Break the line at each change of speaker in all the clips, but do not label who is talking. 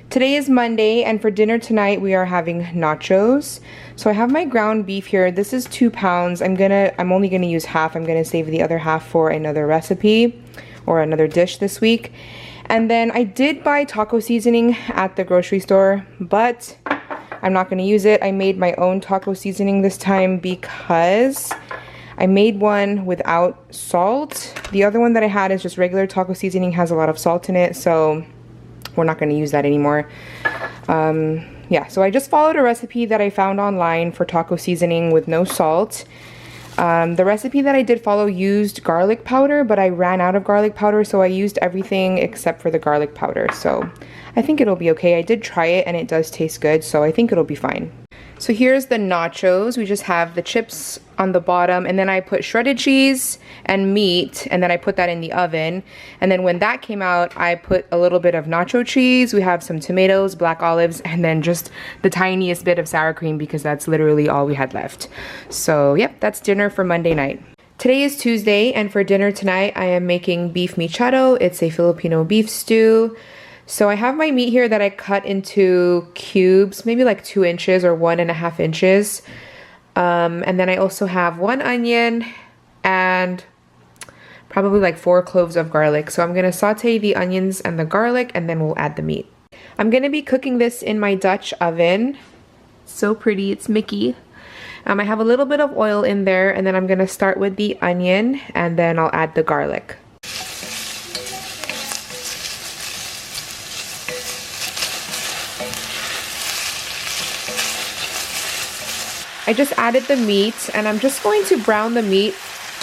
Today is Monday, and for dinner tonight we are having nachos. So I have my ground beef here. This is 2 pounds. I'm only gonna use half. I'm gonna save the other half for another recipe or another dish this week. And then I did buy taco seasoning at the grocery store, but I'm not gonna use it. I made my own taco seasoning this time because I made one without salt. The other one that I had is just regular taco seasoning, has a lot of salt in it, so we're not going to use that anymore. Yeah, so I just followed a recipe that I found online for taco seasoning with no salt. The recipe that I did follow used garlic powder, but I ran out of garlic powder, so I used everything except for the garlic powder. So I think it'll be okay. I did try it and it does taste good, so I think it'll be fine. So here's the nachos. We just have the chips on the bottom, and then I put shredded cheese and meat, and then I put that in the oven. And then when that came out, I put a little bit of nacho cheese. We have some tomatoes, black olives, and then just the tiniest bit of sour cream because that's literally all we had left. So yep, that's dinner for Monday night. Today is Tuesday, and for dinner tonight, I am making beef mechado. It's a Filipino beef stew. So I have my meat here that I cut into cubes, maybe like 2 inches or 1.5 inches. And then I also have 1 onion and probably like 4 cloves of garlic. So I'm gonna saute the onions and the garlic, and then we'll add the meat. I'm gonna be cooking this in my Dutch oven. So pretty, it's Mickey. I have a little bit of oil in there, and then I'm gonna start with the onion, and then I'll add the garlic. I just added the meat, and I'm just going to brown the meat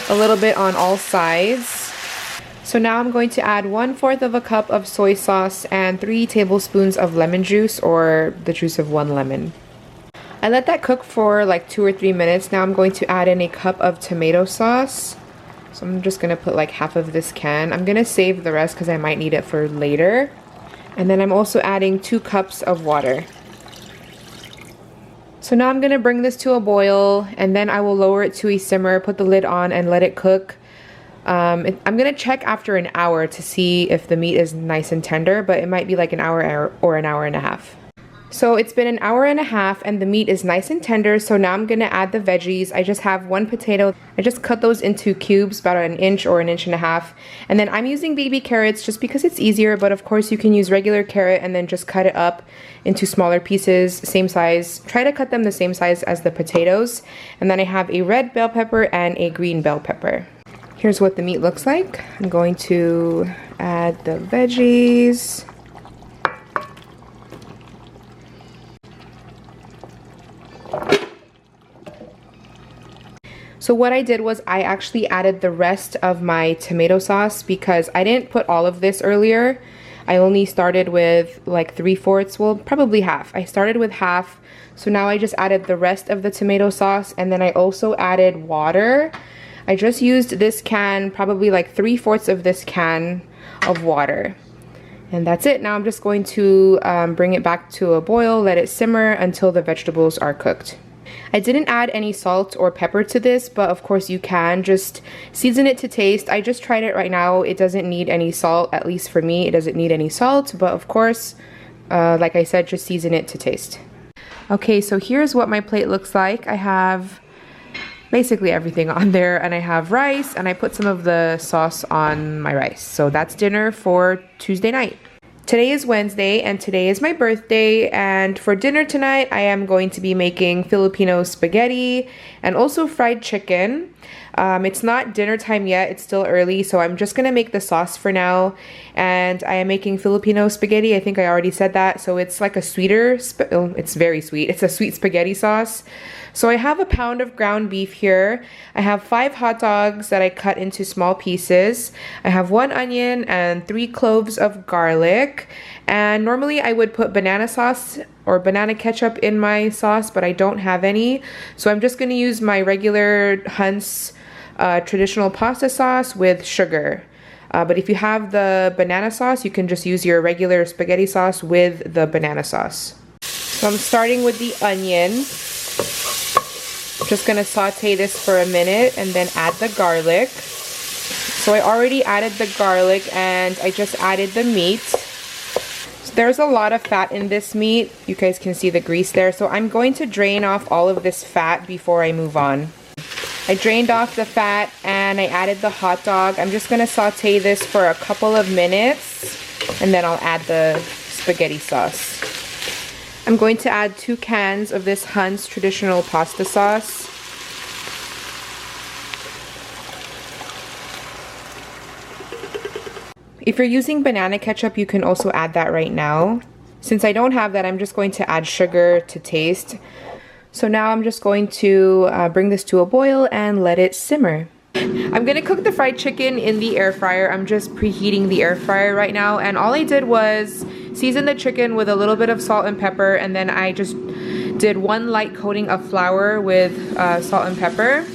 a little bit on all sides. So now I'm going to add 1/4 of a cup of soy sauce and 3 tablespoons of lemon juice, or the juice of 1 lemon. I let that cook for like 2 or 3 minutes. Now I'm going to add in a cup of tomato sauce. So I'm just gonna put like half of this can. I'm gonna save the rest because I might need it for later. And then I'm also adding 2 cups of water. So now I'm gonna bring this to a boil, and then I will lower it to a simmer, put the lid on, and let it cook. I'm gonna check after an hour to see if the meat is nice and tender, but it might be like an hour or an hour and a half. So it's been an hour and a half, and the meat is nice and tender, so now I'm gonna add the veggies. I just have 1 potato. I just cut those into cubes, about 1 inch or 1.5 inches. And then I'm using baby carrots just because it's easier, but of course you can use regular carrot and then just cut it up into smaller pieces, same size. Try to cut them the same size as the potatoes. And then I have a red bell pepper and a green bell pepper. Here's what the meat looks like. I'm going to add the veggies. So what I did was I actually added the rest of my tomato sauce because I didn't put all of this earlier. I only started with like 3/4, well, probably half. I started with half, so now I just added the rest of the tomato sauce, and then I also added water. I just used this can, probably like 3/4 of this can of water. And that's it. Now I'm just going to bring it back to a boil, let it simmer until the vegetables are cooked. I didn't add any salt or pepper to this, but of course you can just season it to taste. I just tried it right now. It doesn't need any salt, at least for me. It doesn't need any salt, but of course, like I said, just season it to taste. Okay, so here's what my plate looks like. I have basically everything on there, and I have rice, and I put some of the sauce on my rice. So that's dinner for Tuesday night. Today is Wednesday, and today is my birthday, and for dinner tonight I am going to be making Filipino spaghetti and also fried chicken. It's not dinner time yet, it's still early, so I'm just gonna make the sauce for now. And I am making Filipino spaghetti. I think I already said that. So it's like a sweeter, it's very sweet. It's a sweet spaghetti sauce. So I have a pound of ground beef here. I have 5 hot dogs that I cut into small pieces. I have 1 onion and 3 cloves of garlic. And normally I would put banana sauce or banana ketchup in my sauce, but I don't have any. So I'm just gonna use my regular Hunt's traditional pasta sauce with sugar. But if you have the banana sauce, you can just use your regular spaghetti sauce with the banana sauce. So I'm starting with the onion. I'm just gonna saute this for a minute and then add the garlic. So I already added the garlic and I just added the meat. There's a lot of fat in this meat. You guys can see the grease there. So I'm going to drain off all of this fat before I move on. I drained off the fat and I added the hot dog. I'm just gonna saute this for a couple of minutes and then I'll add the spaghetti sauce. I'm going to add 2 cans of this Hunt's traditional pasta sauce. If you're using banana ketchup, you can also add that right now. Since I don't have that, I'm just going to add sugar to taste. So now I'm just going to bring this to a boil and let it simmer. I'm gonna cook the fried chicken in the air fryer. I'm just preheating the air fryer right now, and all I did was season the chicken with a little bit of salt and pepper, and then I just did 1 light coating of flour with salt and pepper.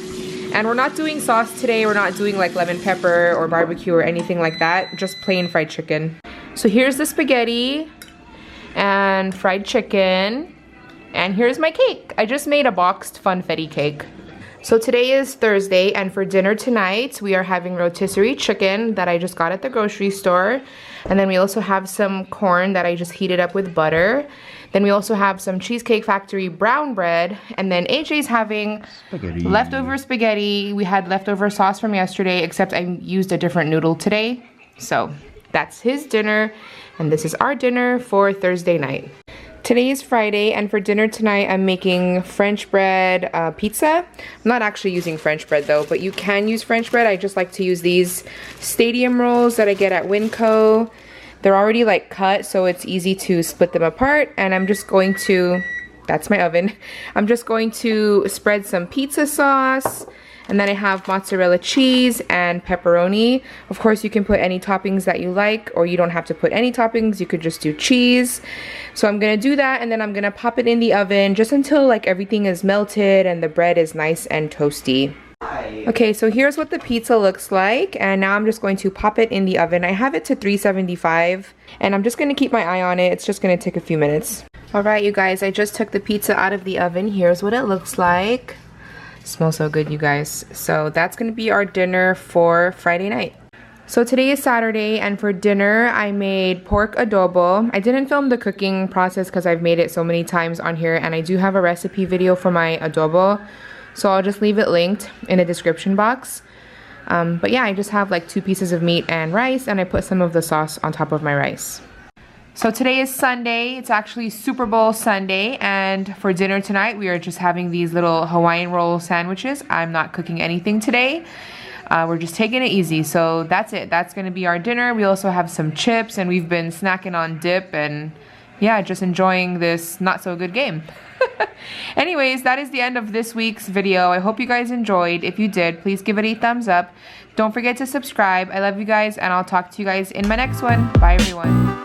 And we're not doing sauce today. We're not doing like lemon pepper or barbecue or anything like that. Just plain fried chicken. So here's the spaghetti and fried chicken. And here's my cake. I just made a boxed funfetti cake. So today is Thursday, and for dinner tonight, we are having rotisserie chicken that I just got at the grocery store. And then we also have some corn that I just heated up with butter. Then we also have some Cheesecake Factory brown bread. And then AJ's having leftover spaghetti. We had leftover sauce from yesterday, except I used a different noodle today. So that's his dinner. And this is our dinner for Thursday night. Today is Friday, and for dinner tonight, I'm making French bread pizza. I'm not actually using French bread though, but you can use French bread. I just like to use these stadium rolls that I get at Winco. They're already like cut, so it's easy to split them apart. And I'm just going to, that's my oven. I'm just going to spread some pizza sauce. And then I have mozzarella cheese and pepperoni. Of course, you can put any toppings that you like, or you don't have to put any toppings. You could just do cheese. So I'm gonna do that, and then I'm gonna pop it in the oven just until like everything is melted and the bread is nice and toasty. Okay, so here's what the pizza looks like, and now I'm just going to pop it in the oven. I have it to 375, and I'm just gonna keep my eye on it. It's just gonna take a few minutes. All right, you guys, I just took the pizza out of the oven. Here's what it looks like. Smells so good, you guys. So that's gonna be our dinner for Friday night. So today is Saturday, and for dinner I made pork adobo. I didn't film the cooking process because I've made it so many times on here, and I do have a recipe video for my adobo, so I'll just leave it linked in the description box. But yeah, I just have like 2 pieces of meat and rice, and I put some of the sauce on top of my rice. So today is Sunday. It's actually Super Bowl Sunday, and for dinner tonight we are just having these little Hawaiian roll sandwiches. I'm not cooking anything today. We're just taking it easy. So that's it. That's gonna be our dinner. We also have some chips, and we've been snacking on dip, and yeah, just enjoying this not so good game. Anyways, that is the end of this week's video. I hope you guys enjoyed. If you did, please give it a thumbs up. Don't forget to subscribe. I love you guys, and I'll talk to you guys in my next one. Bye everyone.